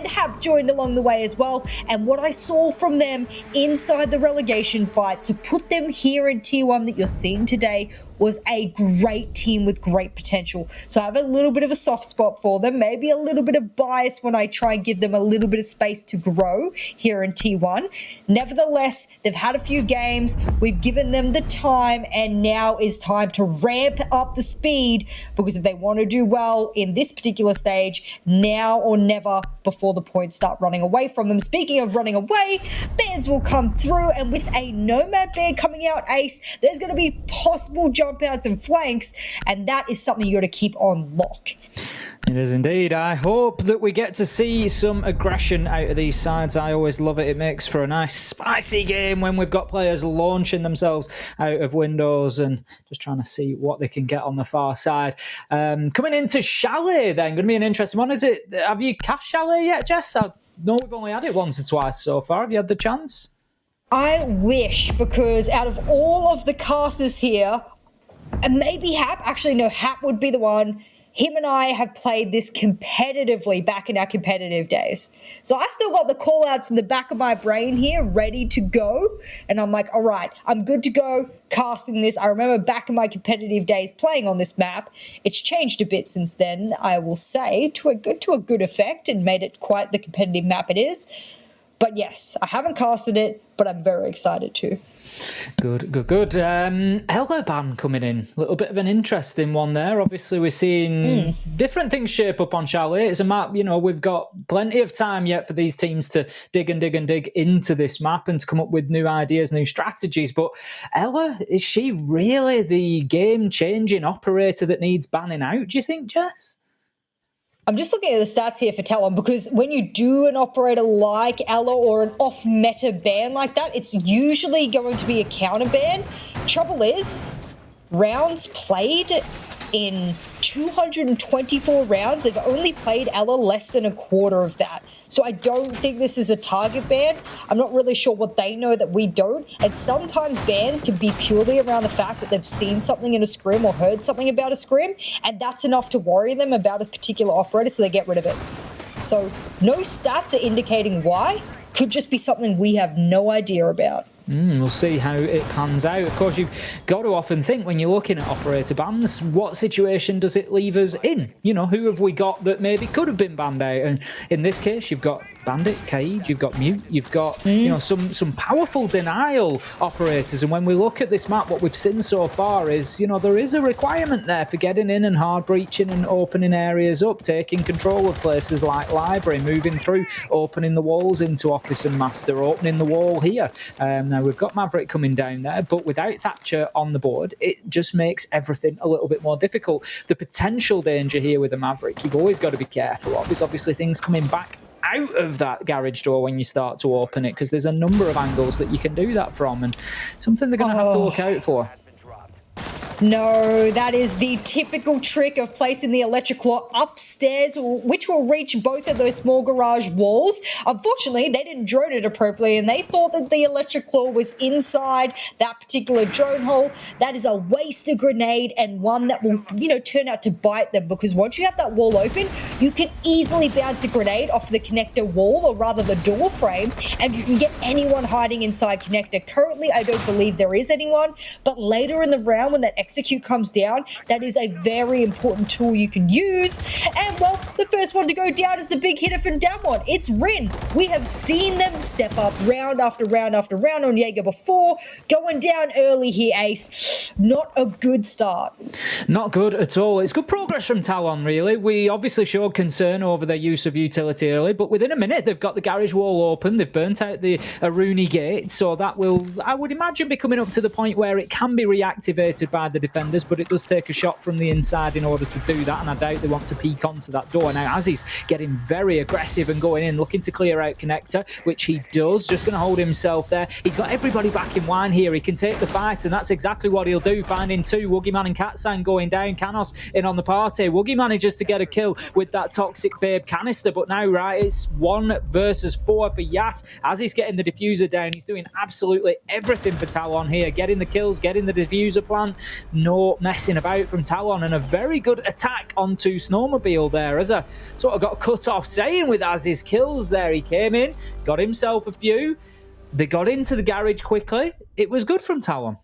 and Hap joined along the way as well. And what I saw from them inside the relegation fight to put them here in Tier 1 that you're seeing today was a great team with great potential. So I have a little bit of a soft spot for them, maybe a little bit of bias when I try and give them a little bit of space to grow here in T1. Nevertheless, they've had a few games, we've given them the time, and now is time to ramp up the speed, because if they want to do well in this particular stage, now or never before the points start running away from them. Speaking of running away, bans will come through, and with a Nomad ban coming out, Ace, there's going to be possible jump outs and flanks, and that is something you got to keep on lock. It is indeed. I hope that we get to see some aggression out of these sides. I always love it. It makes for a nice spicy game when we've got players launching themselves out of windows and just trying to see what they can get on the far side. Coming into Chalet then, going to be an interesting one. Have you cast Chalet yet, Jess? I know we've only had it once or twice so far. Have you had the chance? I wish, because out of all of the casters here, and maybe Hap, actually no, Hap would be the one. Him and I have played this competitively back in our competitive days. So I still got the call-outs in the back of my brain here ready to go. And I'm like, all right, I'm good to go casting this. I remember back in my competitive days playing on this map. It's changed a bit since then, I will say, to a good effect, and made it quite the competitive map it is. But yes, I haven't casted it, but I'm very excited to. Good. Ella ban coming in. A little bit of an interesting one there. Obviously, we're seeing different things shape up on Chalet. It's a map, we've got plenty of time yet for these teams to dig into this map and to come up with new ideas, new strategies. But Ella, is she really the game-changing operator that needs banning out, do you think, Jess? I'm just looking at the stats here for Talon, because when you do an operator like Ella or an off-meta ban like that, it's usually going to be a counter ban. Trouble is, rounds played in 224 rounds, they've only played Ella less than a quarter of that. So I don't think this is a target ban. I'm not really sure what they know that we don't. And sometimes bans can be purely around the fact that they've seen something in a scrim or heard something about a scrim, and that's enough to worry them about a particular operator, so they get rid of it. So no stats are indicating why. Could just be something we have no idea about. We'll see how it pans out. Of course, you've got to often think when you're looking at operator bans, what situation does it leave us in? Who have we got that maybe could have been banned out? And in this case, you've got Bandit, Cage, you've got Mute, you've got some powerful denial operators. And when we look at this map, what we've seen so far is, there is a requirement there for getting in and hard breaching and opening areas up, taking control of places like Library, moving through, opening the walls into Office and Master, opening the wall here. Now we've got Maverick coming down there, but without Thatcher on the board, it just makes everything a little bit more difficult. The potential danger here with the Maverick, you've always got to be careful of, is obviously things coming back out of that garage door when you start to open it, because there's a number of angles that you can do that from, and something they're going to have to look out for. No, that is the typical trick of placing the electric claw upstairs, which will reach both of those small garage walls. Unfortunately, they didn't drone it appropriately, and they thought that the electric claw was inside that particular drone hole. That is a wasted grenade, and one that will, turn out to bite them, because once you have that wall open, you can easily bounce a grenade off the connector wall, or rather the door frame, and you can get anyone hiding inside connector. Currently, I don't believe there is anyone, but later in the round, when that execute comes down, that is a very important tool you can use. And well, the first one to go down is the big hitter from DAMWON. It's Rin. We have seen them step up round after round after round on Jaeger before. Going down early here, Ace. Not a good start. Not good at all. It's good progress from Talon, really. We obviously showed concern over their use of utility early, but within a minute they've got the garage wall open. They've burnt out the Aruni gate, so that will, I would imagine, be coming up to the point where it can be reactivated by the defenders, but it does take a shot from the inside in order to do that, and I doubt they want to peek onto that door. Now, as he's getting very aggressive and going in, looking to clear out connector, which he does, just going to hold himself there. He's got everybody back in line here. He can take the fight, and that's exactly what he'll do, finding two. Woogieman and Katsang going down. Canos in on the party. Woogie manages to get a kill with that Toxic Babe canister, but now, right, it's 1 versus 4 for Yas. As he's getting the diffuser down, he's doing absolutely everything for Talon here, getting the kills, getting the diffuser plant, no messing about from Talon, and a very good attack onto Snowmobile there as a sort of got cut off saying with Az's kills there. He came in, got himself a few. They got into the garage quickly. It was good from Talon.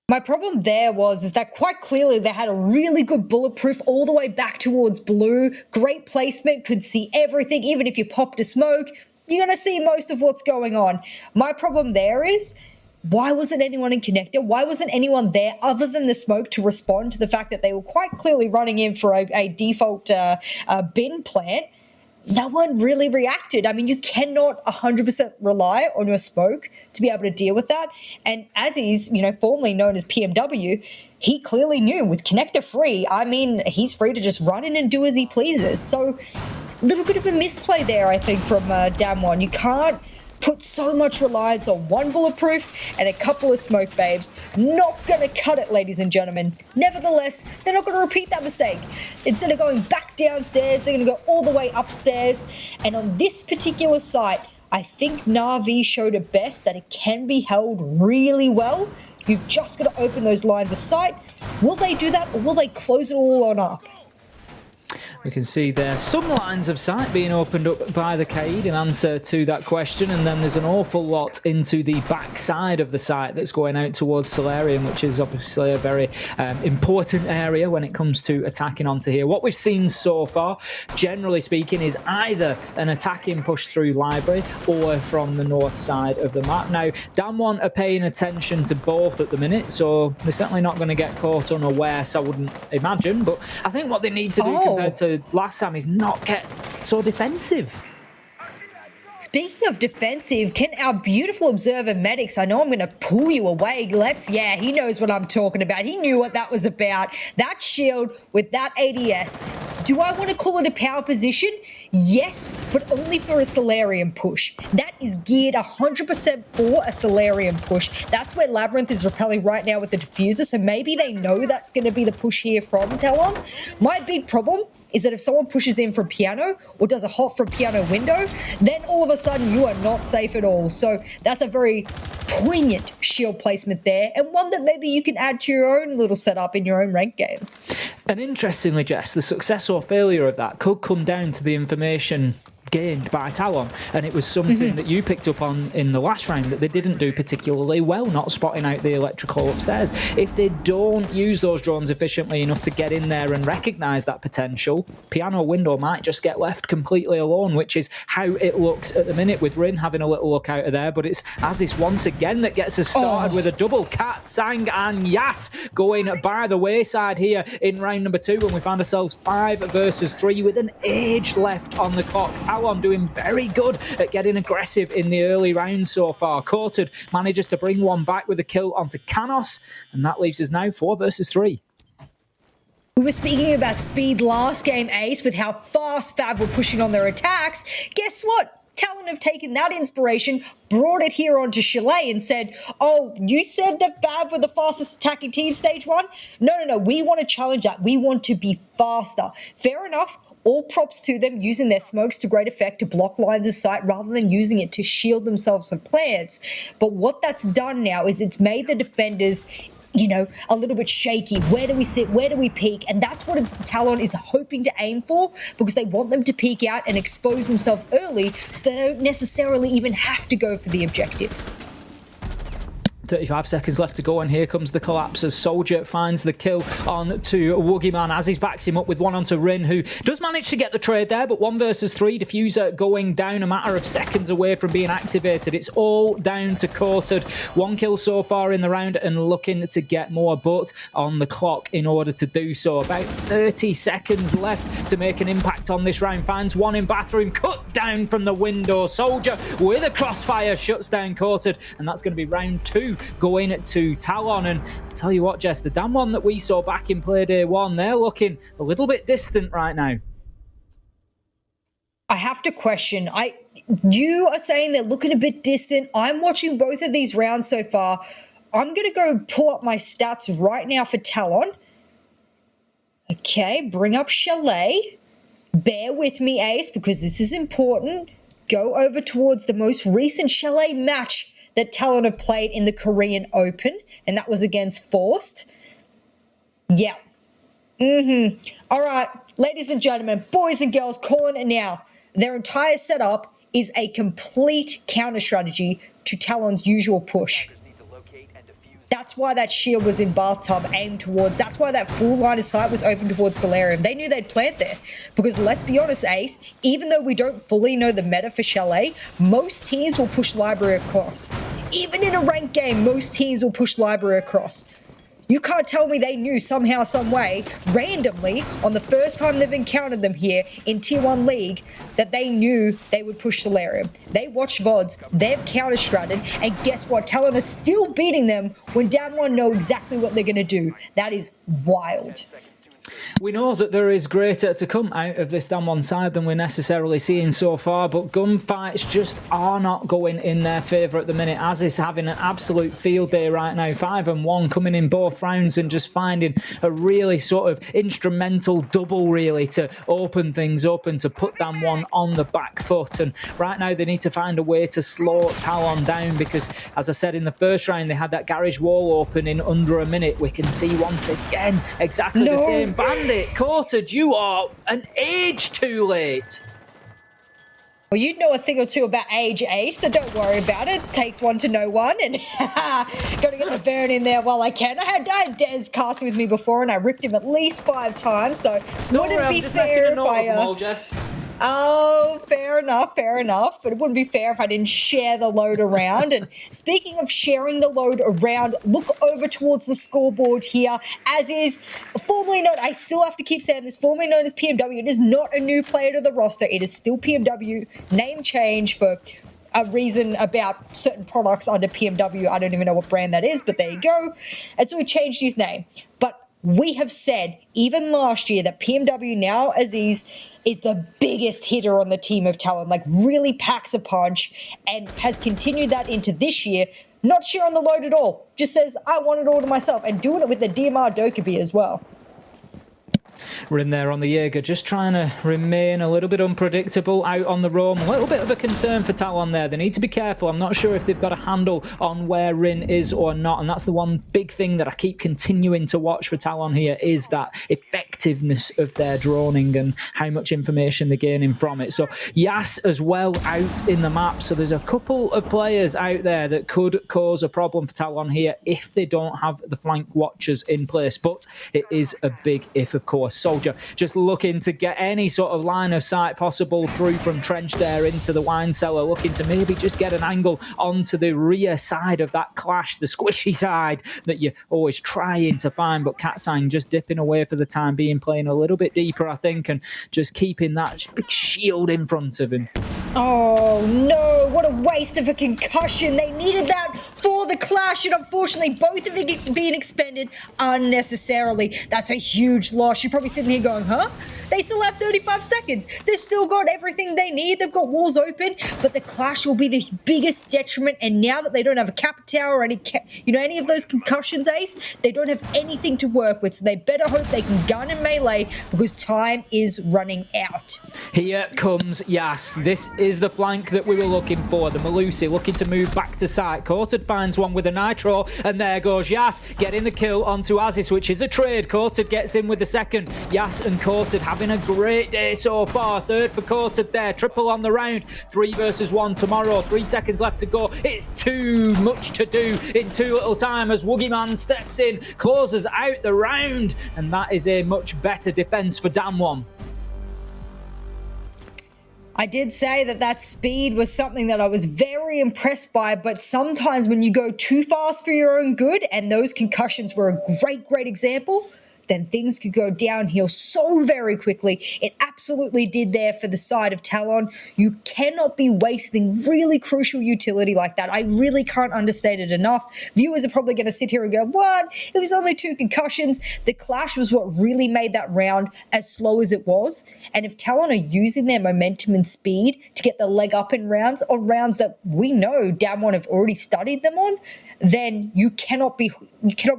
My problem there is that quite clearly they had a really good bulletproof all the way back towards blue. Great placement, could see everything. Even if you popped a smoke, you're going to see most of what's going on. My problem there is, why wasn't anyone in connector? Why wasn't anyone there other than the smoke to respond to the fact that they were quite clearly running in for a default bin plant? No one really reacted. I mean, you cannot 100% rely on your smoke to be able to deal with that. And as he's, formerly known as PMW, he clearly knew with connector free, I mean, he's free to just run in and do as he pleases. So a little bit of a misplay there, I think, from DAMWON. You can't put so much reliance on one bulletproof and a couple of smoke babes. Not going to cut it, ladies and gentlemen. Nevertheless, they're not going to repeat that mistake. Instead of going back downstairs, they're going to go all the way upstairs. And on this particular site, I think Na'Vi showed it best that it can be held really well. You've just got to open those lines of sight. Will they do that, or will they close it all on up? We can see there some lines of sight being opened up by the Kaid in answer to that question, and then there's an awful lot into the back side of the site that's going out towards Solarium, which is obviously a very important area when it comes to attacking onto here. What we've seen so far, generally speaking, is either an attacking push through library or from the north side of the map. Now, DAMWON are paying attention to both at the minute, so they're certainly not going to get caught unawares, I wouldn't imagine, but I think what they need to do compared to last time is not get so defensive. Speaking of defensive, can our beautiful observer Medics, I know I'm going to pull you away, yeah, he knows what I'm talking about. He knew what that was about. That shield with that ADS. Do I want to call it a power position? Yes, but only for a Solarium push. That is geared 100% for a Solarium push. That's where Labyrinth is repelling right now with the diffuser, so maybe they know that's going to be the push here from Talon. My big problem is that if someone pushes in from piano or does a hop from piano window, then all of a sudden you are not safe at all. So that's a very poignant shield placement there, and one that maybe you can add to your own little setup in your own ranked games. And interestingly, Jess, the success or failure of that could come down to the information gained by Talon, and it was something that you picked up on in the last round that they didn't do particularly well, not spotting out the electrical upstairs. If they don't use those drones efficiently enough to get in there and recognise that potential, piano window might just get left completely alone, which is how it looks at the minute, with Rin having a little look out of there. But it's Aziz once again that gets us started with a double cat, Sang and Yas going by the wayside here in round number 2, when we find ourselves 5 versus 3 with an age left on the clock. Talon doing very good at getting aggressive in the early rounds so far. Courted manages to bring one back with a kill onto Canos, and that leaves us now 4 versus 3. We were speaking about speed last game, Ace, with how fast Fab were pushing on their attacks. Guess what? Talon have taken that inspiration, brought it here onto Chalet and said, oh, you said that Fab were the fastest attacking team stage 1? No, we want to challenge that. We want to be faster. Fair enough. All props to them using their smokes to great effect to block lines of sight rather than using it to shield themselves from plants. But what that's done now is it's made the defenders, a little bit shaky. Where do we sit? Where do we peek? And that's what Talon is hoping to aim for, because they want them to peek out and expose themselves early so they don't necessarily even have to go for the objective. 35 seconds left to go, and here comes the collapse as Soldier finds the kill on to Woogieman as he backs him up with one onto Rin, who does manage to get the trade there, but 1 versus 3, diffuser going down a matter of seconds away from being activated. It's all down to Courted. 1 kill so far in the round and looking to get more, but on the clock in order to do so. About 30 seconds left to make an impact on this round. Finds one in bathroom, cut down from the window. Soldier with a crossfire shuts down Courted, and that's going to be round 2 going to Talon. And I tell you what, Jess, the DAMWON that we saw back in play day 1, they're looking a little bit distant right now. I have to question. You are saying they're looking a bit distant. I'm watching both of these rounds so far. I'm going to go pull up my stats right now for Talon. Okay, bring up Chalet. Bear with me, Ace, because this is important. Go over towards the most recent Chalet match that Talon have played in the Korean Open, and that was against Forced. Yeah. All right, ladies and gentlemen, boys and girls, calling it now. Their entire setup is a complete counter strategy to Talon's usual push. That's why that shield was in bathtub aimed towards, that's why that full line of sight was open towards Solarium. They knew they'd plant there. Because let's be honest, Ace, even though we don't fully know the meta for Chalet, most teams will push Library across. Even in a ranked game, most teams will push Library across. You can't tell me they knew somehow, some way, randomly, on the first time they've encountered them here in Tier 1 League, that they knew they would push Solarium. They watch VODs, they've counter-stratted, and guess what? Talon is still beating them when DAMWON know exactly what they're going to do. That is wild. We know that there is greater to come out of this DAMWON side than we're necessarily seeing so far, but gunfights just are not going in their favour at the minute. Az is having an absolute field day right now, 5-1, coming in both rounds and just finding a really sort of instrumental double, really, to open things up and to put DAMWON on the back foot. And right now they need to find a way to slow Talon down because, as I said in the first round, they had that garage wall open in under a minute. We can see once again exactly the same bandit. Quartered, you are an age too late. Well, you'd know a thing or two about age, Ace, so don't worry about it. Takes one to know one, and gotta get the burn in there while I can. I had Dez casting with me before, and I ripped him at least 5 times, so wouldn't be fair if I... Oh, fair enough, but it wouldn't be fair if I didn't share the load around. And speaking of sharing the load around, look over towards the scoreboard here, as is formerly known, I still have to keep saying this, formerly known as PMW. It is not a new player to the roster. It is still PMW, name change for a reason about certain products under PMW. I don't even know what brand that is, but there you go. And so he changed his name. But we have said, even last year, that PMW now, Aziz, is the biggest hitter on the team of Talon, like really packs a punch, and has continued that into this year, not sharing the load at all. Just says, I want it all to myself, and doing it with the DMR Dokkaebi as well. We're in there on the Jaeger, just trying to remain a little bit unpredictable out on the roam. A little bit of a concern for Talon there. They need to be careful. I'm not sure if they've got a handle on where Rin is or not, and that's the one big thing that I keep continuing to watch for Talon here, is that effectiveness of their droning and how much information they're gaining from it. So Yas as well out in the map, so there's a couple of players out there that could cause a problem for Talon here if they don't have the flank watchers in place, but it is a big if, of course. Soldier just looking to get any sort of line of sight possible through from trench there into the wine cellar, looking to maybe just get an angle onto the rear side of that clash, the squishy side that you're always trying to find, but Katsang just dipping away for the time being, playing a little bit deeper, I think, and just keeping that big shield in front of him. Oh no, what a waste of a concussion. They needed that for the clash, and unfortunately both of it being expended unnecessarily. That's a huge loss. You're probably sitting here going, huh? They still have 35 seconds. They've still got everything they need. They've got walls open, but the clash will be the biggest detriment. And now that they don't have a cap tower or any of those concussions, Ace, they don't have anything to work with. So they better hope they can gun and melee, because time is running out. Here comes Yas. This is the flank that we were looking for. The Malusi looking to move back to site. Quartered finds one with a nitro, and there goes Yas getting the kill onto Aziz, which is a trade. Quartered gets in with the second. Yas and Quartered having a great day so far. Third for Quartered there. Triple on the round. 3 versus 1 tomorrow. 3 seconds left to go. It's too much to do in too little time as Woogieman steps in, closes out the round, and that is a much better defense for DAMWON. I did say that speed was something that I was very impressed by, but sometimes when you go too fast for your own good, and those concussions were a great example, then things could go downhill so very quickly. It absolutely did there for the side of Talon. You cannot be wasting really crucial utility like that. I really can't understate it enough. Viewers are probably going to sit here and go, what? It was only 2 concussions. The clash was what really made that round as slow as it was. And if Talon are using their momentum and speed to get the leg up in rounds, on rounds that we know DAMWON have already studied them on, then you cannot be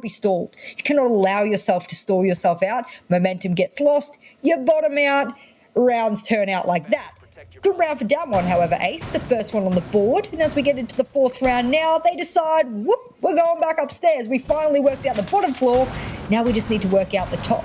stalled. You cannot allow yourself to stall yourself out. Momentum gets lost, you bottom out, rounds turn out like that. Good round for DWG, however, Ace, the first one on the board. And as we get into the 4th round now, they decide, whoop, we're going back upstairs. We finally worked out the bottom floor. Now we just need to work out the top.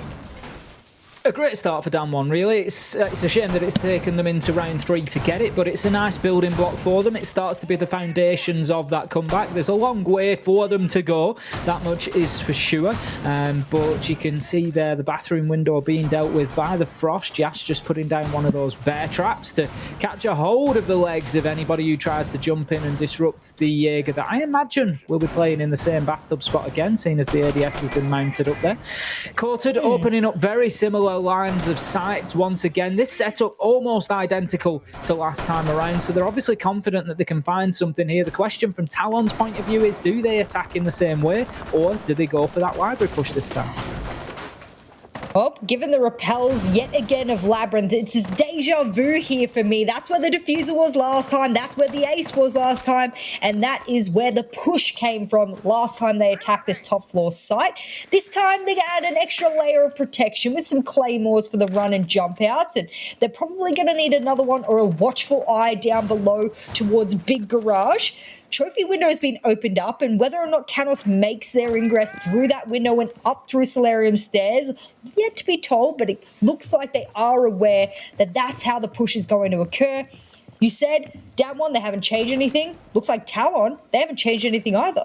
A great start for DAMWON, really. It's a shame that it's taken them into round 3 to get it, but it's a nice building block for them. It starts to be the foundations of that comeback. There's a long way for them to go, that much is for sure. But you can see there the bathroom window being dealt with by the Frost. Jas just putting down one of those bear traps to catch a hold of the legs of anybody who tries to jump in and disrupt the Jaeger that I imagine will be playing in the same bathtub spot again, seeing as the ADS has been mounted up there. Courted opening up very similar lines of sight once again. This setup almost identical to last time around, so they're obviously confident that they can find something here. The question from Talon's point of view is, do they attack in the same way, or do they go for that library push this time? Oh, given the repels yet again of Labyrinth, it's this deja vu here for me. That's where the diffuser was last time. That's where the ace was last time. And that is where the push came from last time they attacked this top floor site. This time they add an extra layer of protection with some claymores for the run and jump outs. And they're probably going to need another one or a watchful eye down below towards Big Garage. Trophy window has been opened up, and whether or not Canos makes their ingress through that window and up through Solarium stairs, yet to be told, but it looks like they are aware that that's how the push is going to occur. You said, DWG, they haven't changed anything. Looks like Talon, they haven't changed anything either.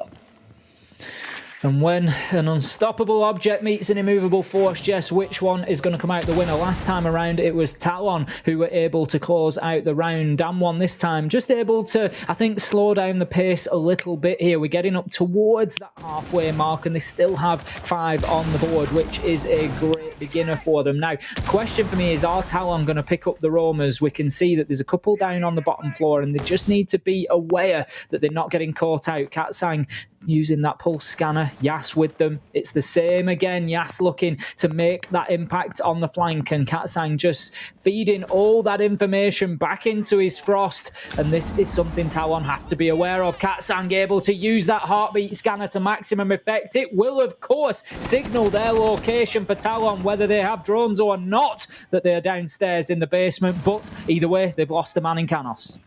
And when an unstoppable object meets an immovable force, Jess, which one is going to come out the winner? Last time around, it was Talon who were able to close out the round. DAMWON this time just able to, I think, slow down the pace a little bit here. We're getting up towards that halfway mark, and they still have 5 on the board, which is a great beginner for them. Now, the question for me is, are Talon going to pick up the roamers? We can see that there's a couple down on the bottom floor, and they just need to be aware that they're not getting caught out. Katsang using that pulse scanner, Jas with them. It's the same again. Jas looking to make that impact on the flank, and Katsang just feeding all that information back into his Frost. And this is something Talon have to be aware of. Katsang able to use that heartbeat scanner to maximum effect. It will, of course, signal their location for Talon, whether they have drones or not, that they are downstairs in the basement. But either way, they've lost a man in Canos.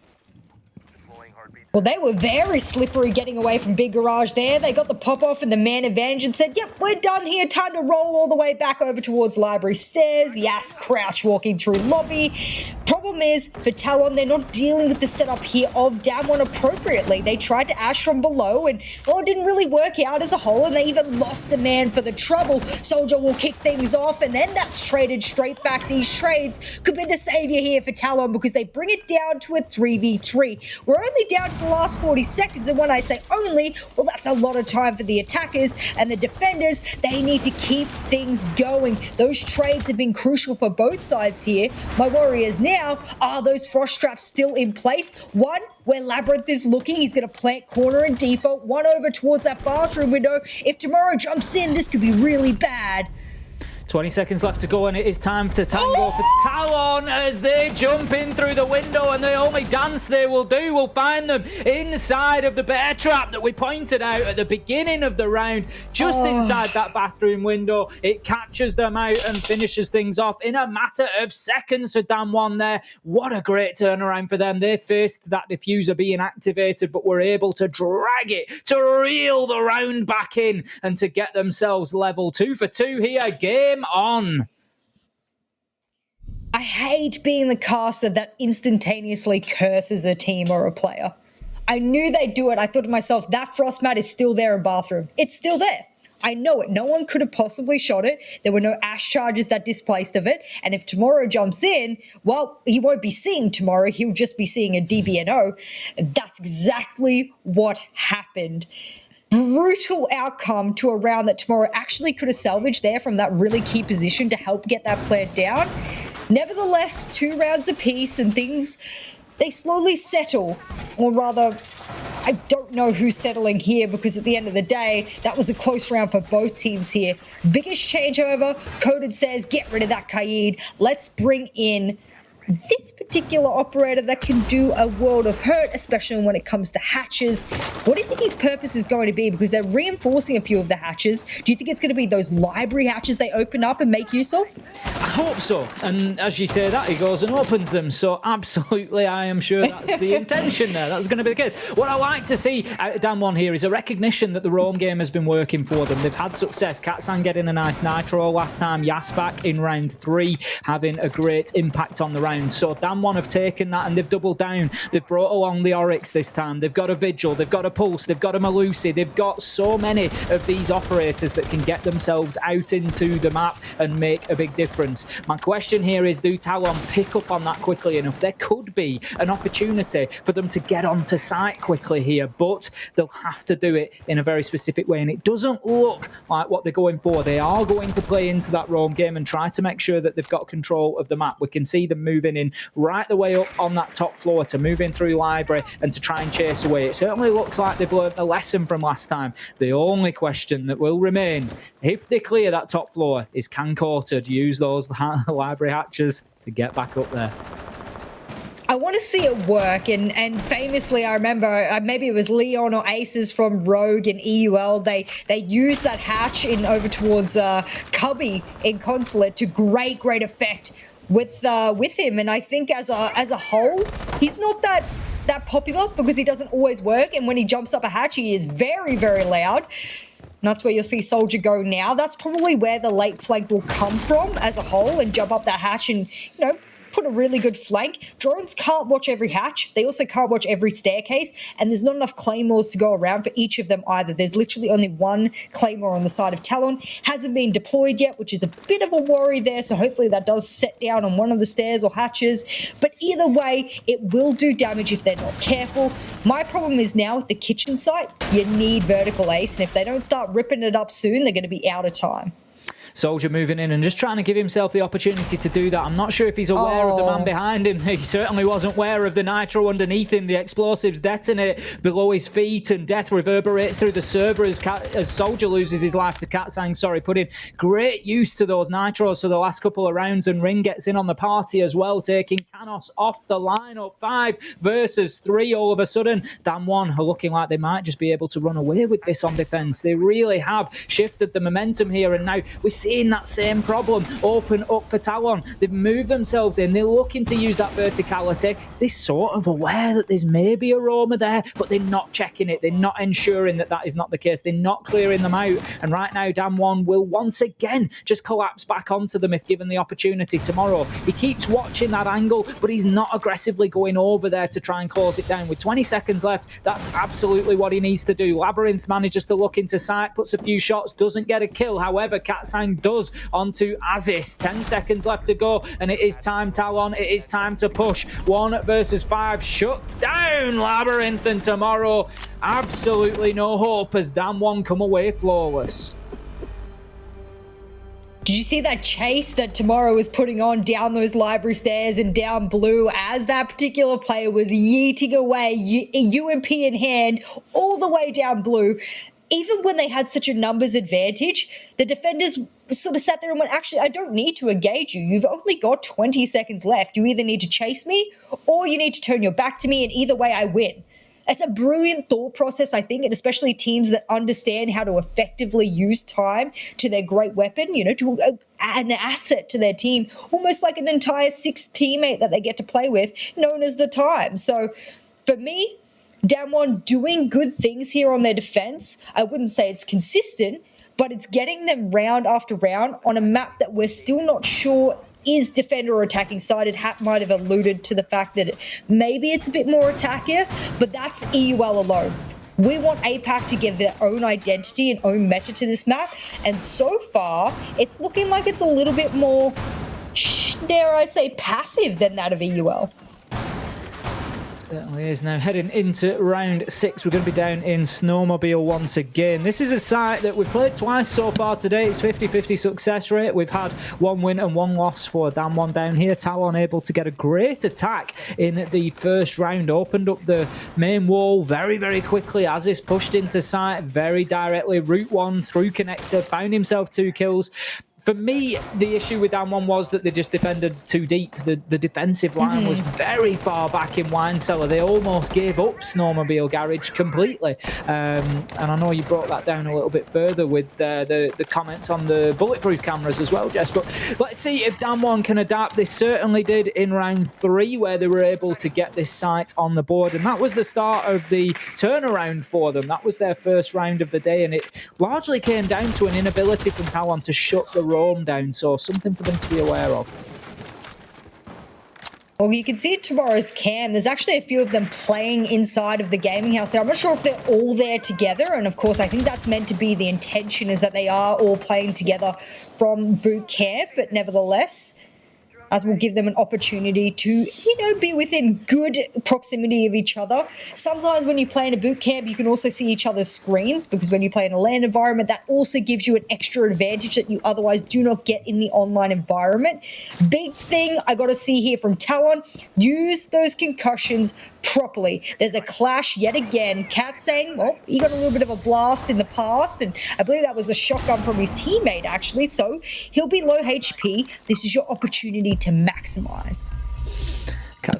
Well, they were very slippery getting away from Big Garage there. They got the pop-off and the man advantage and said, yep, we're done here. Time to roll all the way back over towards Library Stairs. Yes, crouch walking through lobby. Problem is, for Talon, they're not dealing with the setup here of DWG appropriately. They tried to ash from below and, well, it didn't really work out as a whole, and they even lost the man for the trouble. Soldier will kick things off, and then that's traded straight back. These trades could be the savior here for Talon because they bring it down to a 3v3. We're only down to the last 40 seconds, and when I say only, well, that's a lot of time for the attackers and the defenders. They need to keep things going. Those trades have been crucial for both sides here. My worry is now, are those frost traps still in place? One, where Labyrinth is looking, he's going to plant corner and default, one over towards that bathroom window. If Tomorrow jumps in, this could be really bad. 20 seconds left to go, and it is time to tango for Talon as they jump in through the window, and the only dance they will do will find them inside of the bear trap that we pointed out at the beginning of the round, just inside that bathroom window. It catches them out and finishes things off in a matter of seconds for DWG there. What a great turnaround for them. They faced that diffuser being activated, but were able to drag it, to reel the round back in, and to get themselves level 2 for 2 here. Game on. I hate being the caster that instantaneously curses a team or a player. I knew they'd do it. I thought to myself, that frost mat is still there in bathroom. It's still there. I know it. No one could have possibly shot it. There were no ash charges that displaced of it. And if Tomorrow jumps in, well, he won't be seeing Tomorrow. He'll just be seeing a DBNO. And that's exactly what happened. Brutal outcome to a round that Tomorrow actually could have salvaged there from that really key position to help get that plant down. Nevertheless, 2 rounds apiece and things, they slowly settle. Or rather, I don't know who's settling here because at the end of the day, that was a close round for both teams here. Biggest change, however, Coded says, get rid of that Kaid. Let's bring in this particular operator that can do a world of hurt, especially when it comes to hatches. What do you think his purpose is going to be? Because they're reinforcing a few of the hatches. Do you think it's going to be those library hatches they open up and make use of? I hope so. And as you say that, he goes and opens them. So absolutely, I am sure that's the intention there. That's going to be the case. What I like to see out of DAMWON here is a recognition that the roam game has been working for them. They've had success. Katsang getting a nice nitro last time. Yasbak in round 3 having a great impact on the round. So DAMWON have taken that and they've doubled down. They've brought along the Oryx this time. They've got a Vigil, they've got a Pulse, they've got a Malusi. They've got so many of these operators that can get themselves out into the map and make a big difference. My question here is, do Talon pick up on that quickly enough? There could be an opportunity for them to get onto site quickly here, but they'll have to do it in a very specific way, and it doesn't look like what they're going for. They are going to play into that roam game and try to make sure that they've got control of the map. We can see them moving in right the way up on that top floor to moving through library and to try and chase away. It certainly looks like they've learned a lesson from last time. The only question that will remain, if they clear that top floor, is can Quartered use those library hatches to get back up there? I want to see it work, and famously, I remember maybe it was Leon or Aces from Rogue and EUL. They used that hatch in over towards Cubby in Consulate to great effect with him. And I think as a whole, he's not that popular because he doesn't always work. And when he jumps up a hatch, he is very loud. And that's where you'll see Soldier go now. That's probably where the late flank will come from as a whole, and jump up that hatch and, you know, put a really good flank. Drones can't watch every hatch. They also can't watch every staircase, and there's not enough claymores to go around for each of them either. There's literally only one claymore on the side of Talon. Hasn't been deployed yet, which is a bit of a worry there, so hopefully that does set down on one of the stairs or hatches. But either way, it will do damage if they're not careful. My problem is now with the kitchen site, you need vertical ace, and if they don't start ripping it up soon, they're going to be out of time. Soldier moving in and just trying to give himself the opportunity to do that. I'm not sure if he's aware of the man behind him. He certainly wasn't aware of the nitro underneath him. The explosives detonate below his feet and death reverberates through the server as Soldier loses his life to Katsang. Sorry, put in great use to those nitros for the last couple of rounds, and Ring gets in on the party as well, taking Canos off the lineup. 5 versus 3 all of a sudden. DAMWON are looking like they might just be able to run away with this on defense. They really have shifted the momentum here, and now we seeing that same problem open up for Talon. They've moved themselves in. They're looking to use that verticality. They're sort of aware that there's maybe a roamer there, but they're not checking it. They're not ensuring that that is not the case. They're not clearing them out. And right now, DAMWON will once again just collapse back onto them if given the opportunity tomorrow. He keeps watching that angle, but he's not aggressively going over there to try and close it down. With 20 seconds left, that's absolutely what he needs to do. Labyrinth manages to look into sight, puts a few shots, doesn't get a kill. However, Katsang does onto Aziz. 10 seconds left to go, and it is time, Talon. It is time to push. 1 versus 5. Shut down Labyrinth, and tomorrow, absolutely no hope as DAMWON come away flawless. Did you see that chase that Tomorrow was putting on down those library stairs and down blue as that particular player was yeeting away, UMP in hand, all the way down blue? Even when they had such a numbers advantage, the defenders sort of sat there and went, actually, I don't need to engage you. You've only got 20 seconds left. You either need to chase me or you need to turn your back to me, and either way I win. It's a brilliant thought process, I think, and especially teams that understand how to effectively use time to their great weapon, you know, to an asset to their team, almost like an entire 6th teammate that they get to play with, known as the time. So for me, DAMWON doing good things here on their defense. I wouldn't say it's consistent, but it's getting them round after round on a map that we're still not sure is defender or attacking sided. Hat might have alluded to the fact that maybe it's a bit more attack here, but that's EUL alone. We want APAC to give their own identity and own meta to this map, and so far, it's looking like it's a little bit more, dare I say, passive than that of EUL. Certainly is. Now heading into round 6, we're going to be down in Snowmobile once again. This is a site that we've played twice so far today. It's 50-50 success rate. We've had 1 win and 1 loss for DAMWON down here. Talon able to get a great attack in the first round. Opened up the main wall very quickly. Aziz pushed into site very directly. Route 1 through connector. Found himself 2 kills. For me, the issue with DAMWON was that they just defended too deep. The defensive line was very far back in Wine Cellar. They almost gave up Snowmobile Garage completely. And I know you brought that down a little bit further with the comments on the bulletproof cameras as well, Jess. But let's see if DAMWON can adapt. They certainly did in round 3, where they were able to get this site on the board. And that was the start of the turnaround for them. That was their first round of the day. And it largely came down to an inability from Talon to shut the roam down, so something for them to be aware of. Well, you can see tomorrow's cam. There's actually a few of them playing inside of the gaming house there. I'm not sure if they're all there together, and of course I think that's meant to be the intention, is that they are all playing together from boot camp, but nevertheless, as will give them an opportunity to, you know, be within good proximity of each other. Sometimes when you play in a boot camp, you can also see each other's screens, because when you play in a LAN environment, that also gives you an extra advantage that you otherwise do not get in the online environment. Big thing I got to see here from Talon: use those concussions properly. There's a clash yet again. Cat saying, well, he got a little bit of a blast in the past, and I believe that was a shotgun from his teammate, actually, so he'll be low HP. This is your opportunity to maximize.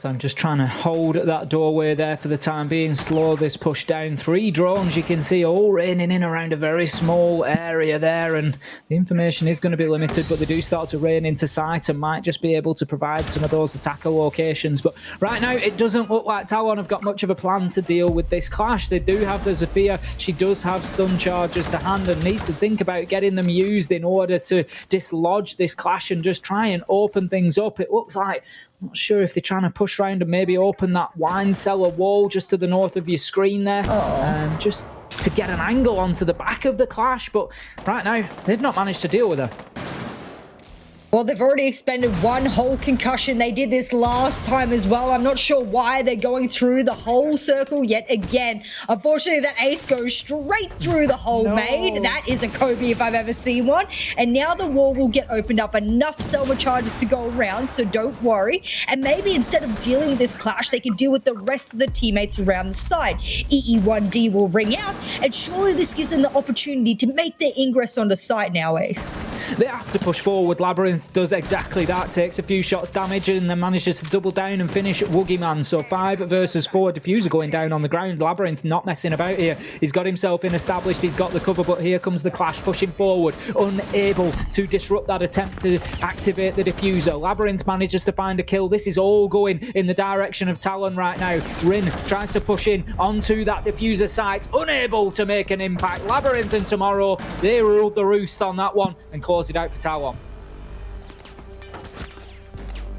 I'm just trying to hold that doorway there for the time being, slow this push down. 3 drones you can see all raining in around a very small area there, and the information is going to be limited, but they do start to rain into sight and might just be able to provide some of those attacker locations. But right now it doesn't look like Talon have got much of a plan to deal with this clash. They do have the Zafia. She does have stun charges to hand and needs to think about getting them used in order to dislodge this clash and just try and open things up. It looks like, not sure if they're trying to push around and maybe open that wine cellar wall just to the north of your screen there, just to get an angle onto the back of the clash. But right now, they've not managed to deal with her. Well, they've already expended 1 whole concussion. They did this last time as well. I'm not sure why they're going through the whole circle yet again. Unfortunately, that ace goes straight through the hole made. That is a Kobe if I've ever seen one. And now the wall will get opened up. Enough Selma charges to go around, so don't worry. And maybe instead of dealing with this clash, they can deal with the rest of the teammates around the side. EE1D will ring out, and surely this gives them the opportunity to make their ingress onto site now, Ace. They have to push forward. Labyrinth does exactly that, takes a few shots damage and then manages to double down and finish Woogie Man. So 5 versus 4, Diffuser going down on the ground. Labyrinth not messing about here. He's got himself in established, he's got the cover, but here comes the clash pushing forward, unable to disrupt that attempt to activate the Diffuser. Labyrinth manages to find a kill. This is all going in the direction of Talon right now. Rin tries to push in onto that Diffuser site, unable to make an impact. Labyrinth and Tomorrow, they ruled the roost on that one and close it out for Talon.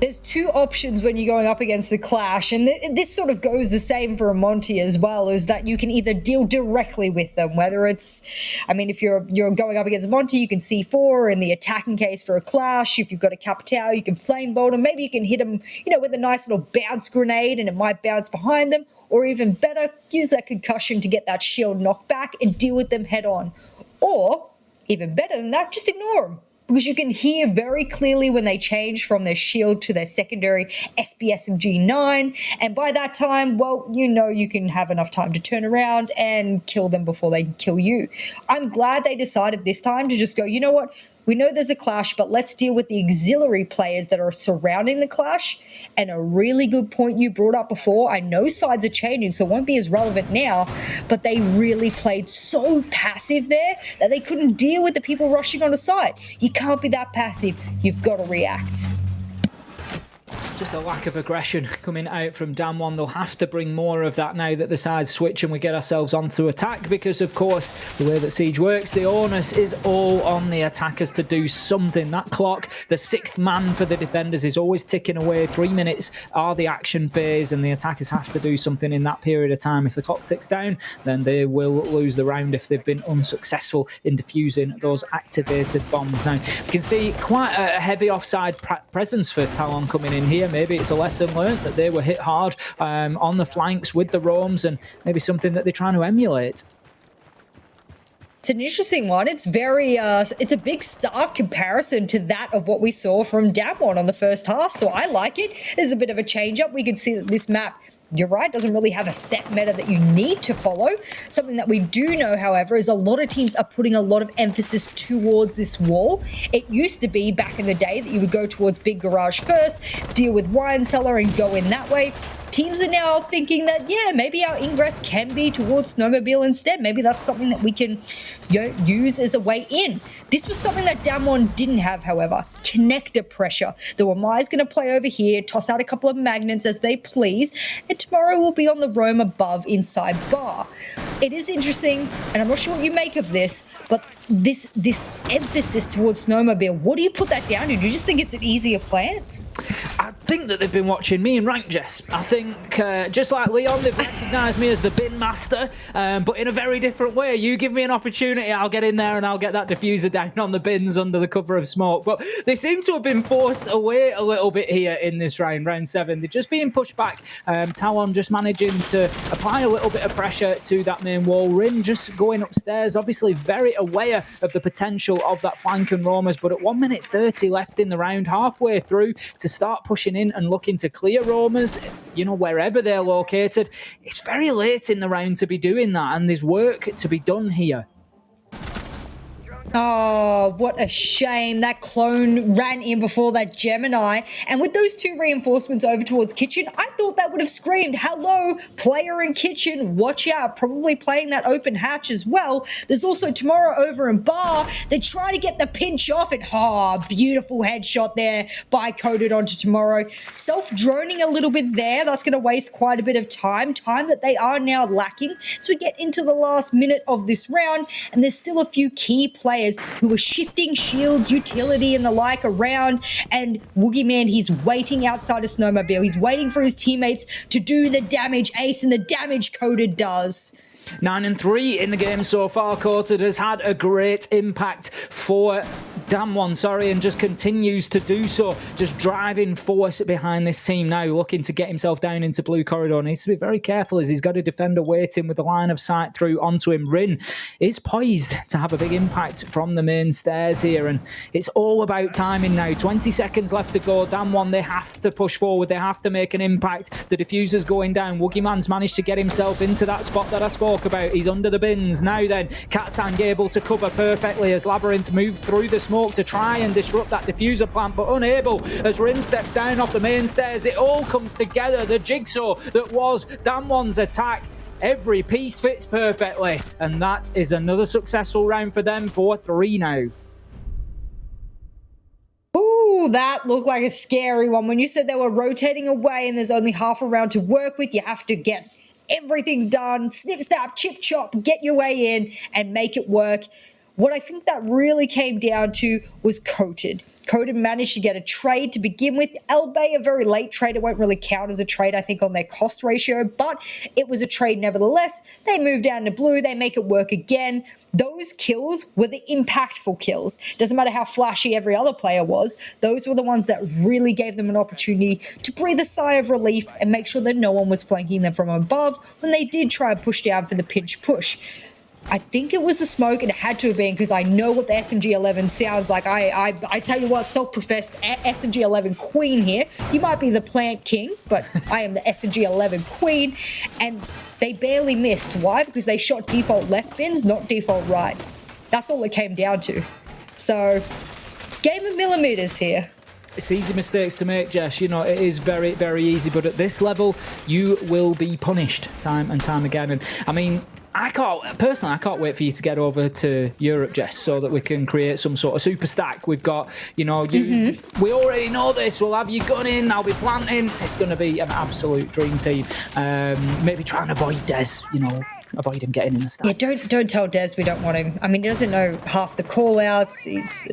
There's 2 options when you're going up against the clash, and this sort of goes the same for a Monty as well, is that you can either deal directly with them, whether it's, I mean, if you're going up against a Monty, you can C4 in the attacking case for a clash. If you've got a Capitao, you can flame bolt them. Maybe you can hit them, you know, with a nice little bounce grenade, and it might bounce behind them, or even better, use that concussion to get that shield knocked back and deal with them head on. Or, even better than that, just ignore them, because you can hear very clearly when they change from their shield to their secondary SBSMG9, and by that time, well, you know you can have enough time to turn around and kill them before they kill you. I'm glad they decided this time to just go, you know what, we know there's a clash, but let's deal with the auxiliary players that are surrounding the clash. And a really good point you brought up before, I know sides are changing, so it won't be as relevant now, but they really played so passive there that they couldn't deal with the people rushing on the side. You can't be that passive. You've got to react. Just a lack of aggression coming out from DAMWON. They'll have to bring more of that now that the sides switch and we get ourselves onto attack, because of course the way that Siege works, the onus is all on the attackers to do something. That clock, the 6th man for the defenders, is always ticking away. 3 minutes are the action phase, and the attackers have to do something in that period of time. If the clock ticks down, then they will lose the round if they've been unsuccessful in defusing those activated bombs. Now you can see quite a heavy offside presence for Talon coming in here. Maybe it's a lesson learned that they were hit hard on the flanks with the roams, and maybe something that they're trying to emulate. It's an interesting one. It's very, it's a big stark comparison to that of what we saw from DWG on the first half, so I like it. There's a bit of a change up. We can see that this map you're right, doesn't really have a set meta that you need to follow. Something that we do know, however, is a lot of teams are putting a lot of emphasis towards this wall. It used to be back in the day that you would go towards big garage first, deal with wine cellar and go in that way. Teams are now thinking that, yeah, maybe our ingress can be towards snowmobile instead. Maybe that's something that we can use as a way in. This was something that DAMWON didn't have, however. Connector pressure. The Wamai's going to play over here, toss out a couple of magnets as they please, and tomorrow we'll be on the roam above inside bar. It is interesting, and I'm not sure what you make of this, but this emphasis towards snowmobile, what do you put that down to? Do you just think it's an easier plan? I think that they've been watching me in rank, Jess. I think, just like Leon, they've recognised me as the bin master, but in a very different way. You give me an opportunity, I'll get in there and I'll get that diffuser down on the bins under the cover of smoke. But they seem to have been forced away a little bit here in this round 7. They're just being pushed back. Talon just managing to apply a little bit of pressure to that main wall. Rin just going upstairs, obviously very aware of the potential of that flank and roamers, but at 1 minute 30 left in the round, halfway through, to start pushing in and looking to clear roamers, you know, wherever they're located. It's very late in the round to be doing that, and there's work to be done here. Oh, what a shame. That clone ran in before that Gemini. And with those 2 reinforcements over towards kitchen, I thought that would have screamed, hello, player in kitchen, watch out, probably playing that open hatch as well. There's also tomorrow over in bar. They try to get the pinch off it. Oh, beautiful headshot there by Coded onto tomorrow. Self-droning a little bit there. That's going to waste quite a bit of time that they are now lacking. So we get into the last minute of this round, and there's still a few key players who are shifting shields, utility and the like around, and Woogie Man, he's waiting outside of Snowmobile. He's waiting for his teammates to do the damage, Ace, and the damage Coded does. 9-3 in the game so far. Coded has had a great impact for DAMWON, and just continues to do so. Just driving force behind this team now, looking to get himself down into blue corridor. Needs to be very careful as he's got a defender waiting with the line of sight through onto him. Rin is poised to have a big impact from the main stairs here, and it's all about timing now. 20 seconds left to go. DAMWON, they have to push forward. They have to make an impact. The diffuser's going down. Woogie Man's managed to get himself into that spot that I spoke about. He's under the bins. Now then, Katsang able to cover perfectly as Labyrinth moves through the smoke to try and disrupt that diffuser plant, but unable as Rin steps down off the main stairs. It all comes together. The jigsaw that was DAMWON's attack. Every piece fits perfectly, and that is another successful round for them. 4-3 now. Ooh, that looked like a scary one. When you said they were rotating away and there's only half a round to work with, you have to get everything done, snip, snap, chip, chop, get your way in and make it work. What I think that really came down to was Coded. Coded managed to get a trade to begin with, albeit a very late trade. It won't really count as a trade, I think, on their cost ratio, but it was a trade nevertheless. They move down to blue, they make it work again. Those kills were the impactful kills. Doesn't matter how flashy every other player was, those were the ones that really gave them an opportunity to breathe a sigh of relief and make sure that no one was flanking them from above when they did try and push down for the pinch push. I think it was the smoke, and it had to have been because I know what the SMG-11 sounds like. I tell you what, self-professed SMG-11 queen here. You might be the plant king, but I am the SMG-11 queen. And they barely missed. Why? Because they shot default left bins, not default right. That's all it came down to. So, game of millimeters here. It's easy mistakes to make, Jess. You know, it is very, very easy. But at this level, you will be punished time and time again. And I mean, I can't wait for you to get over to Europe, Jess, so that we can create some sort of super stack. We've got, you know, we already know this. We'll have you gunning, I'll be planting. It's going to be an absolute dream team. Maybe try and avoid Des, you know, avoid him getting in the stack. Yeah, don't tell Des we don't want him. I mean, he doesn't know half the call-outs. He's,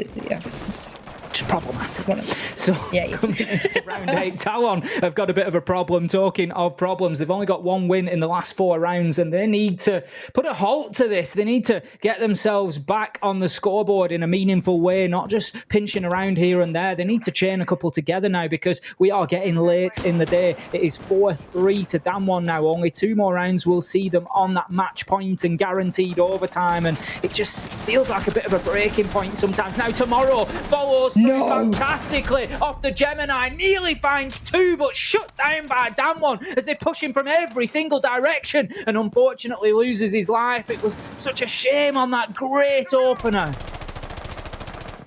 just problematic. So coming into round 8, Talon have got a bit of a problem. Talking of problems, they've only got 1 win in the last 4 rounds, and they need to put a halt to this. They need to get themselves back on the scoreboard in a meaningful way, not just pinching around here and there. They need to chain a couple together now because we are getting late in the day. It is 4-3 to DAMWON now. Only 2 more rounds will see them on that match point and guaranteed overtime, and it just feels like a bit of a breaking point sometimes. Now tomorrow follows No. coming fantastically off the Gemini. Nearly finds 2, but shut down by DAMWON as they push him from every single direction and unfortunately loses his life. It was such a shame on that great opener.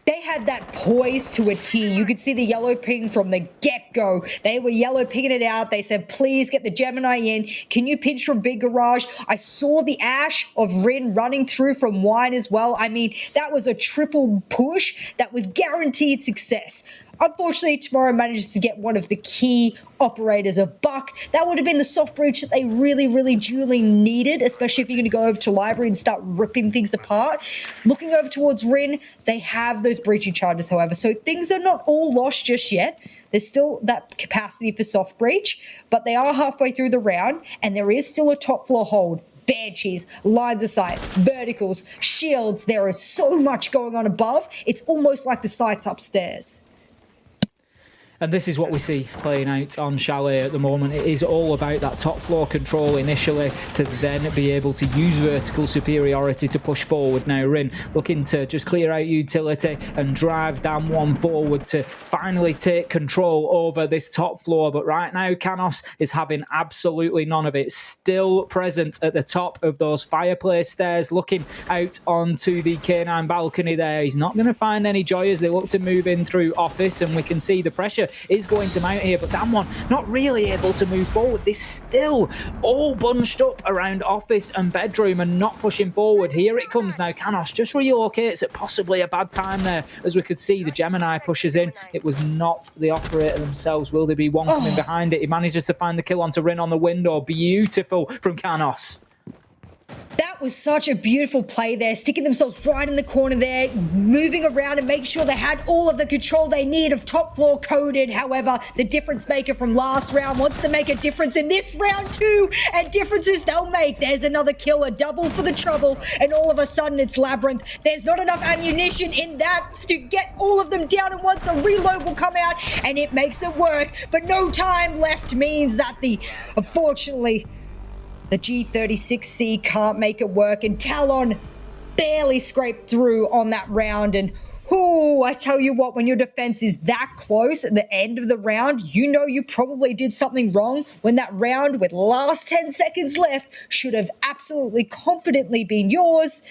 They had that poise to a T. You could see the yellow ping from the get-go. They were yellow pinging it out. They said, please get the Gemini in. Can you pinch from Big Garage? I saw the Ash of Rin running through from Wine as well. I mean, that was a triple push that was guaranteed success. Unfortunately, Tomorrow manages to get one of the key operators, a buck. That would have been the soft breach that they really, really duly needed, especially if you're going to go over to Library and start ripping things apart. Looking over towards Rin, they have those breaching charges, however, so things are not all lost just yet. There's still that capacity for soft breach, but they are halfway through the round, and there is still a top floor hold. Banshees, lines of sight, verticals, shields. There is so much going on above. It's almost like the sights upstairs. And this is what we see playing out on Chalet at the moment. It is all about that top floor control initially to then be able to use vertical superiority to push forward. Now Rin looking to just clear out utility and drive DAMWON forward to finally take control over this top floor. But right now Canos is having absolutely none of it. Still present at the top of those fireplace stairs, looking out onto the K9 balcony there. He's not going to find any joy as they look to move in through office, and we can see the pressure is going to mount here, but DAMWON not really able to move forward. They're still all bunched up around office and bedroom and not pushing forward. Here it comes now. Canos just relocates at possibly a bad time there, as we could see the Gemini pushes in. It was not the operator themselves. Will there be one coming behind it? He manages to find the kill onto Rin on the window. Beautiful from Canos. That was such a beautiful play there, sticking themselves right in the corner there, moving around and making sure they had all of the control they need of top floor coded. However, the difference maker from last round wants to make a difference in this round too, and differences they'll make. There's another kill, a double for the trouble, and all of a sudden it's Labyrinth. There's not enough ammunition in that to get all of them down, and once a reload will come out and it makes it work, but no time left means that unfortunately, the G36C can't make it work, and Talon barely scraped through on that round. And I tell you what, when your defense is that close at the end of the round, you know you probably did something wrong when that round with last 10 seconds left should have absolutely confidently been yours.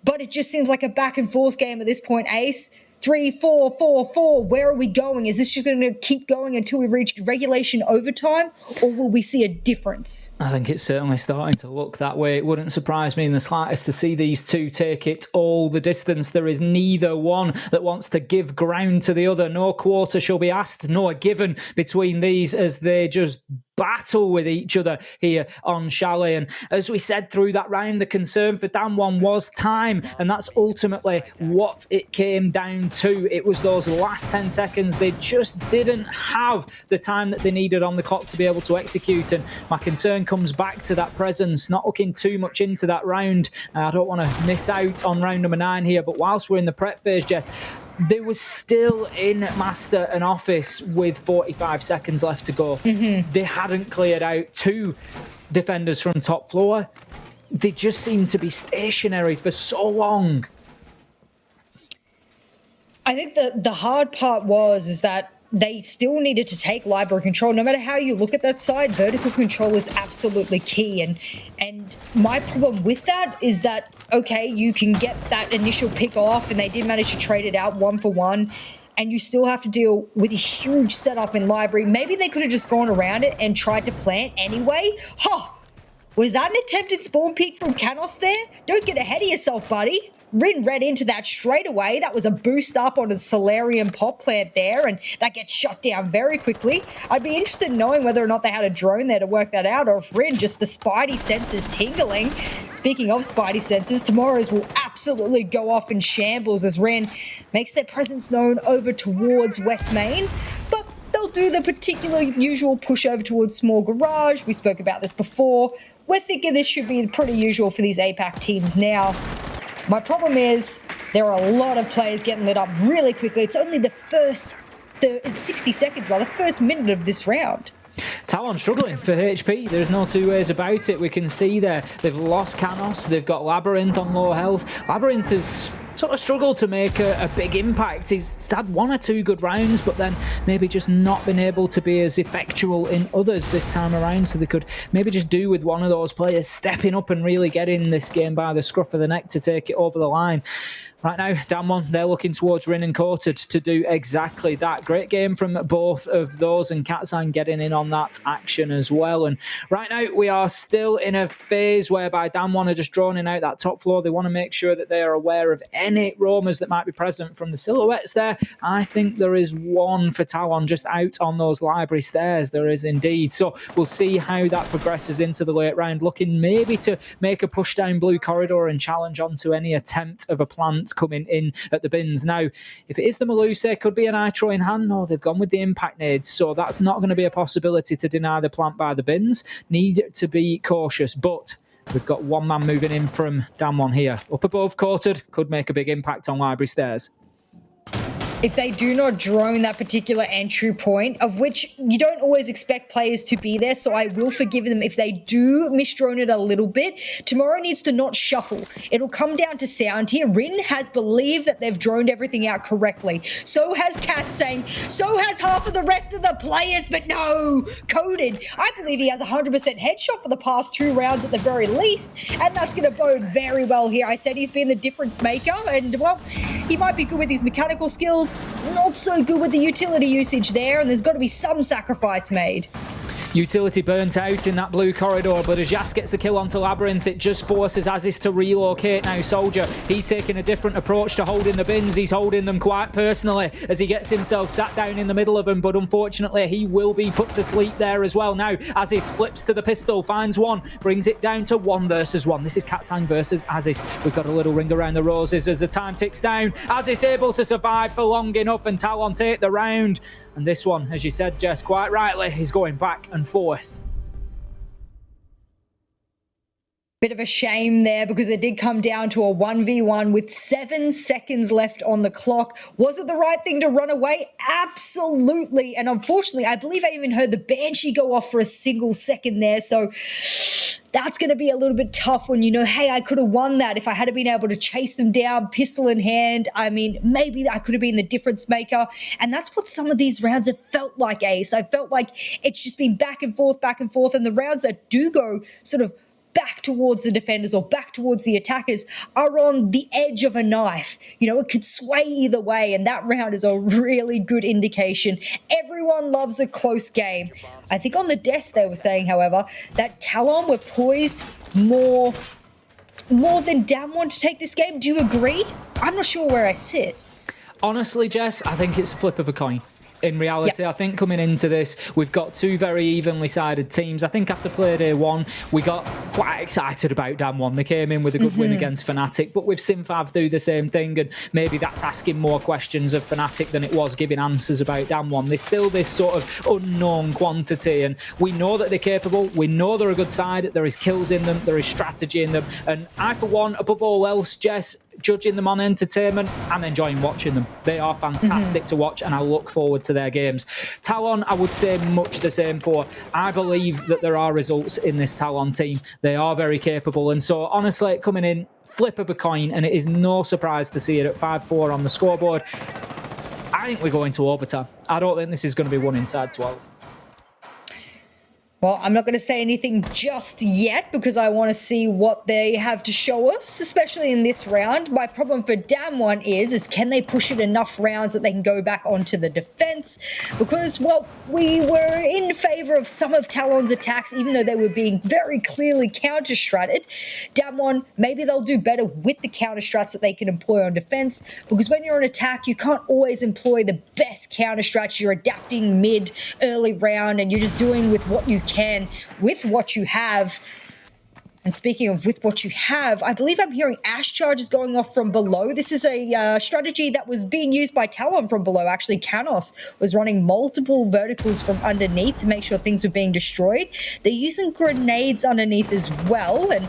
But it just seems like a back and forth game at this point, Ace. 3, 4, 4, 4. Where are we going? Is this just going to keep going until we reach regulation overtime, or will we see a difference? I think it's certainly starting to look that way. It wouldn't surprise me in the slightest to see these two take it all the distance. There is neither one that wants to give ground to the other. No quarter shall be asked, nor given between these as they just battle with each other here on Chalet. And as we said through that round, the concern for DAMWON was time, and that's ultimately what it came down to. It was those last 10 seconds. They just didn't have the time that they needed on the clock to be able to execute, and my concern comes back to that presence, not looking too much into that round. I don't want to miss out on round number 9 here, but whilst we're in the prep phase, Jess, they were still in Master and Office with 45 seconds left to go. They hadn't cleared out 2 defenders from top floor. They just seemed to be stationary for so long. I think the hard part is that they still needed to take library control. No matter how you look at that side, vertical control is absolutely key. And my problem with that is that, okay, you can get that initial pick off, and they did manage to trade it out 1 for 1, and you still have to deal with a huge setup in library. Maybe they could have just gone around it and tried to plant anyway. Was that an attempted spawn peek from Canos there? Don't get ahead of yourself, buddy. Rin read into that straight away. That was a boost up on a Solarium pop plant there, and that gets shut down very quickly. I'd be interested in knowing whether or not they had a drone there to work that out, or if Rin just the Spidey senses tingling. Speaking of Spidey senses, tomorrow's will absolutely go off in shambles as Rin makes their presence known over towards West Main. But they'll do the particular usual push over towards Small Garage. We spoke about this before. We're thinking this should be pretty usual for these APAC teams now. My problem is there are a lot of players getting lit up really quickly. It's only the first 60 seconds, rather, first minute of this round. Talon struggling for HP. There's no two ways about it. We can see there they've lost Canos. They've got Labyrinth on low health. Labyrinth has sort of struggled to make a big impact. He's had 1 or 2 good rounds, but then maybe just not been able to be as effectual in others this time around, so they could maybe just do with one of those players stepping up and really getting this game by the scruff of the neck to take it over the line. Right now, DAMWON, they're looking towards Rin and Coated to do exactly that. Great game from both of those, and Katzan getting in on that action as well. And right now, we are still in a phase whereby DAMWON are just droning out that top floor. They want to make sure that they are aware of any roamers that might be present from the silhouettes there. I think there is one for Talon just out on those library stairs. There is indeed. So we'll see how that progresses into the late round, looking maybe to make a push down blue corridor and challenge onto any attempt of a plant coming in at the bins. Now, if it is the Melusa, could be a nitro in hand. No, they've gone with the impact nades, so that's not going to be a possibility to deny the plant by the bins. Need to be cautious, but we've got one man moving in from DAMWON here. Up above, Coated, could make a big impact on library stairs. If they do not drone that particular entry point, of which you don't always expect players to be there, so I will forgive them if they do misdrone it a little bit. Tomorrow needs to not shuffle. It'll come down to sound here. Rin has believed that they've droned everything out correctly. So has Kat saying, so has half of the rest of the players, but no, Coded. I believe he has 100% headshot for the past 2 rounds at the very least, and that's going to bode very well here. I said he's been the difference maker, and well, he might be good with his mechanical skills, not so good with the utility usage there, and there's got to be some sacrifice made. Utility burnt out in that blue corridor, but as Jas gets the kill onto Labyrinth, it just forces Aziz to relocate now. Soldier, he's taking a different approach to holding the bins. He's holding them quite personally as he gets himself sat down in the middle of them, but unfortunately he will be put to sleep there as well. Now Aziz flips to the pistol, finds one, brings it down to 1 versus 1. This is Katzan versus Aziz. We've got a little ring around the roses as the time ticks down. Aziz able to survive for long enough, and Talon take the round. And this one, as you said, Jess, quite rightly, is going back and forth. Bit of a shame there, because it did come down to a 1v1 with 7 seconds left on the clock. Was it the right thing to run away? Absolutely. And unfortunately, I believe I even heard the Banshee go off for a single second there. So that's going to be a little bit tough when you know, hey, I could have won that if I had been able to chase them down, pistol in hand. I mean, maybe I could have been the difference maker. And that's what some of these rounds have felt like, Ace. I felt like it's just been back and forth, and the rounds that do go sort of back towards the defenders or back towards the attackers are on the edge of a knife. You know, it could sway either way, and that round is a really good indication. Everyone loves a close game. I think on the desk they were saying, however, that Talon were poised more than DAMWON to take this game. Do you agree? I'm not sure where I sit. Honestly, Jess, I think it's a flip of a coin. In reality, I think coming into this, we've got 2 very evenly sided teams. I think after play day 1, we got quite excited about DAMWON. They came in with a good win against Fnatic, but with Simfav do the same thing, and maybe that's asking more questions of Fnatic than it was giving answers about DAMWON. There's still this sort of unknown quantity, and we know that they're capable. We know they're a good side. There is kills in them. There is strategy in them. And I, for one, above all else, Jess, judging them on entertainment, I'm enjoying watching them. They are fantastic to watch, and I look forward to their games. Talon, I would say much the same for. I believe that there are results in this Talon team. They are very capable, and so honestly, coming in, flip of a coin, and it is no surprise to see it at 5-4 on the scoreboard. I think we're going to overtime. I don't think this is going to be won inside 12. Well, I'm not going to say anything just yet because I want to see what they have to show us, especially in this round. My problem for DAMWON is can they push it enough rounds that they can go back onto the defense? Because, well, we were in favor of some of Talon's attacks, even though they were being very clearly counter-stratted. DAMWON, maybe they'll do better with the counter-strats that they can employ on defense, because when you're on attack, you can't always employ the best counter-strats. You're adapting mid, early round, and you're just doing with what you can with what you have. And speaking of with what you have, I believe I'm hearing Ash charges going off from below. This is a strategy that was being used by Talon from below. Actually, Canos was running multiple verticals from underneath to make sure things were being destroyed. They're using grenades underneath as well, and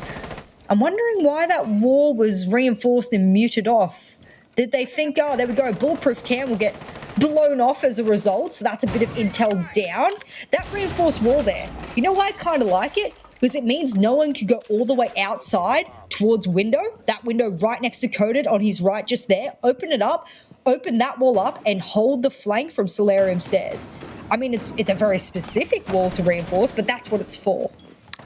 I'm wondering why that wall was reinforced and muted off. Did they think, oh, there we go, bulletproof cam will get blown off as a result, so that's a bit of intel down. That reinforced wall there, you know why I kind of like it? because it means no one can go all the way outside towards window, that window right next to Coded on his right just there. Open it up, open that wall up, and hold the flank from Solarium Stairs. I mean, it's a very specific wall to reinforce, but that's what it's for.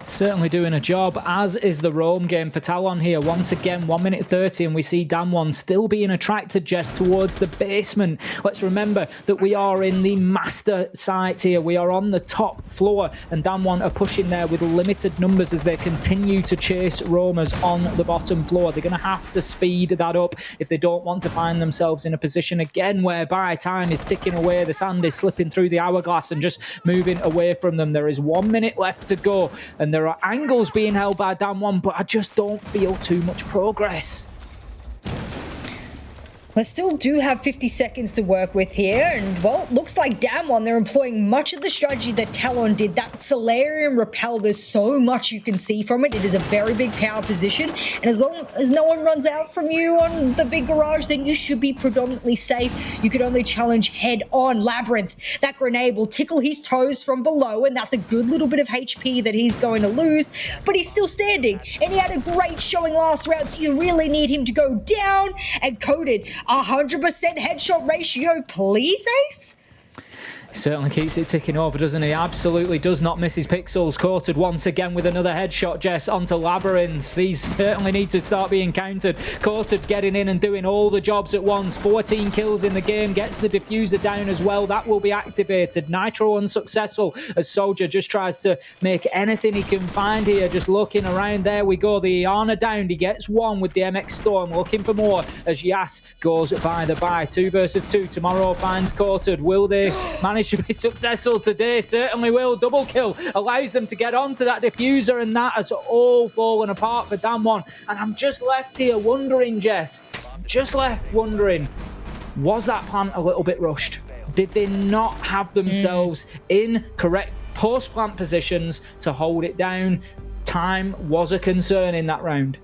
Certainly doing a job, as is the roam game for Talon here. Once again, 1 minute 30, and we see DAMWON still being attracted, Jess, towards the basement. Let's remember that we are in the master site here. We are on the top floor, and DAMWON are pushing there with limited numbers as they continue to chase roamers on the bottom floor. They're going to have to speed that up if they don't want to find themselves in a position again whereby time is ticking away, the sand is slipping through the hourglass and just moving away from them. There is 1 minute left to go, and there are angles being held by DAMWON, but I just don't feel too much progress. They still do have 50 seconds to work with here, and well, it looks like DAMWON, they're employing much of the strategy that Talon did. That Solarium Repel, there's so much you can see from it. It is a very big power position, and as long as no one runs out from you on the big garage, then you should be predominantly safe. You could only challenge head on. Labyrinth, that grenade will tickle his toes from below, and that's a good little bit of HP that he's going to lose, but he's still standing, and he had a great showing last round, so you really need him to go down. And Coded, 100% headshot ratio, please, Ace? Certainly keeps it ticking over, doesn't he? Absolutely does not miss his pixels. Courted once again with another headshot, Jess, onto Labyrinth. These certainly need to start being countered. Courted getting in and doing all the jobs at once. 14 kills in the game, gets the diffuser down as well. That will be activated. Nitro unsuccessful as Soldier just tries to make anything he can find here. Just looking around. There we go. The Iana downed. He gets one with the MX Storm. Looking for more as Yas goes by the bye. 2 versus 2. Tomorrow finds Courted. Will they manage to be successful today? Certainly will. Double kill allows them to get onto that diffuser, and that has all fallen apart for DAMWON. And I'm just left here wondering, Jess, was that plant a little bit rushed? Did they not have themselves in correct post-plant positions to hold it down? Time was a concern in that round.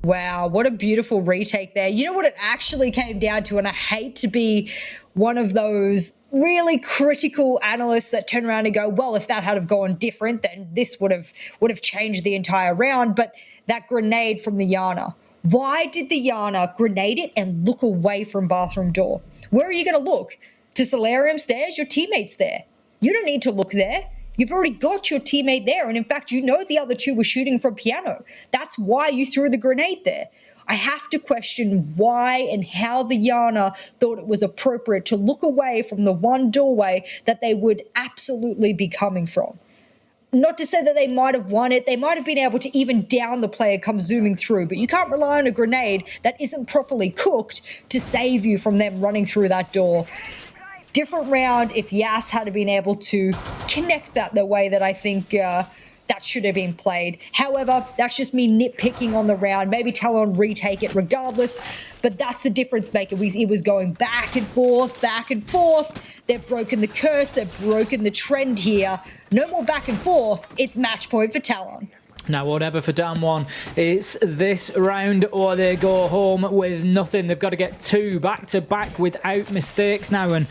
Wow, what a beautiful retake there. You know what it actually came down to, and I hate to be one of those really critical analysts that turn around and go, well, if that had have gone different, then this would have changed the entire round. But that grenade from the Iana. Why did the Iana grenade it and look away from bathroom door? Where are you going to look? To Solarium Stairs? Your teammate's there. You don't need to look there. You've already got your teammate there. And in fact, you know the other two were shooting from piano. That's why you threw the grenade there. I have to question why and how the Iana thought it was appropriate to look away from the one doorway that they would absolutely be coming from. Not to say that they might have won it. They might have been able to even down the player come zooming through, but you can't rely on a grenade that isn't properly cooked to save you from them running through that door. Different round if Yas had been able to connect that the way that I think that should have been played. However, that's just me nitpicking on the round. Maybe Talon retake it regardless, but that's the difference maker. It was going back and forth, back and forth. They've broken the curse. They've broken the trend here. No more back and forth. It's match point for Talon. Now, whatever for DAMWON, it's this round or they go home with nothing. They've got to get 2 back-to-back without mistakes now, and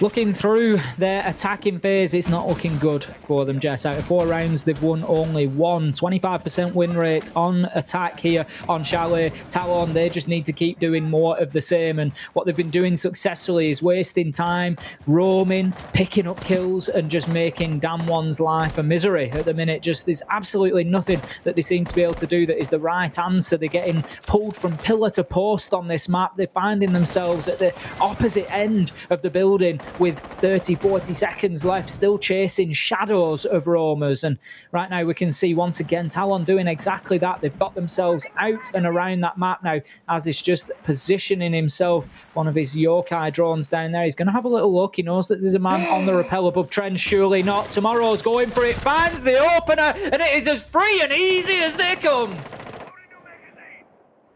looking through their attacking phase, it's not looking good for them, Jess. Out of 4 rounds, they've won only 1. 25% win rate on attack here on Chalet. Talon, they just need to keep doing more of the same, and what they've been doing successfully is wasting time, roaming, picking up kills, and just making DAMWON's life a misery at the minute. Just there's absolutely nothing that they seem to be able to do that is the right answer. They're getting pulled from pillar to post on this map. They're finding themselves at the opposite end of the building with 30-40 seconds left, still chasing shadows of roamers. And right now we can see once again Talon doing exactly that. They've got themselves out and around that map now, as is just positioning himself. One of his yokai drones down there. He's going to have a little look. He knows that there's a man on the rappel above Trent. Surely not. Tomorrow's going for it, finds the opener, and it is as free and easy as they come.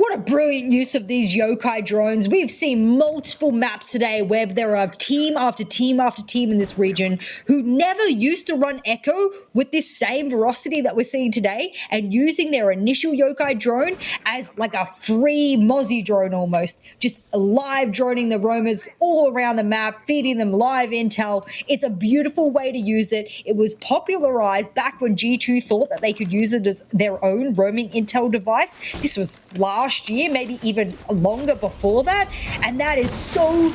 What a brilliant use of these yokai drones. We've seen multiple maps today where there are team after team after team in this region who never used to run Echo with this same ferocity that we're seeing today, and using their initial yokai drone as like a free Mozzie drone almost, just live droning the roamers all around the map, feeding them live intel. It's a beautiful way to use it. It was popularized back when G2 thought that they could use it as their own roaming intel device. This was last year, maybe even longer before that, and that is so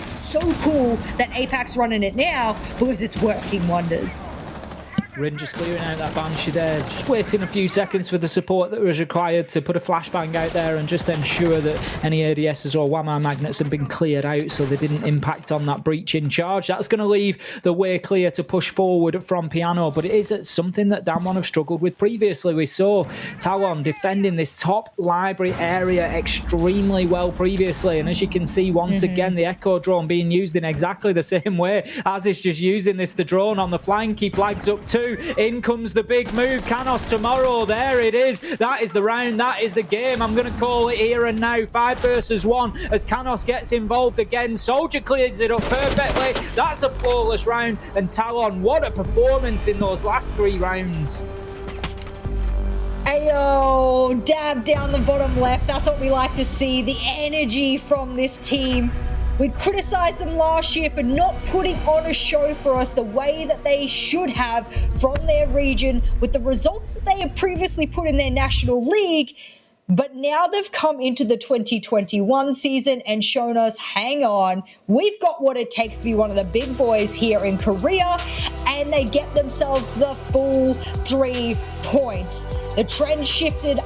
cool that Apex running it now because it's working wonders. Rin just clearing out that Banshee there, just waiting a few seconds for the support that was required to put a flashbang out there and just ensure that any ADSs or Whammer magnets had been cleared out so they didn't impact on that breach in charge. That's going to leave the way clear to push forward from Piano, but it is something that DAMWON have struggled with previously. We saw Talon defending this top library area extremely well previously, and as you can see, once again, the Echo drone being used in exactly the same way. Az is just using this, the drone on the flank, he flags up too. In comes the big move. Canos tomorrow. There it is. That is the round. That is the game. I'm going to call it here and now. 5 versus 1 as Canos gets involved again. Soldier clears it up perfectly. That's a flawless round. And Talon, what a performance in those last 3 rounds. Ayo, dab down the bottom left. That's what we like to see. The energy from this team. We criticised them last year for not putting on a show for us the way that they should have from their region with the results that they have previously put in their national league. But now they've come into the 2021 season and shown us, hang on, we've got what it takes to be one of the big boys here in Korea, and they get themselves the full 3 points. The trend shifted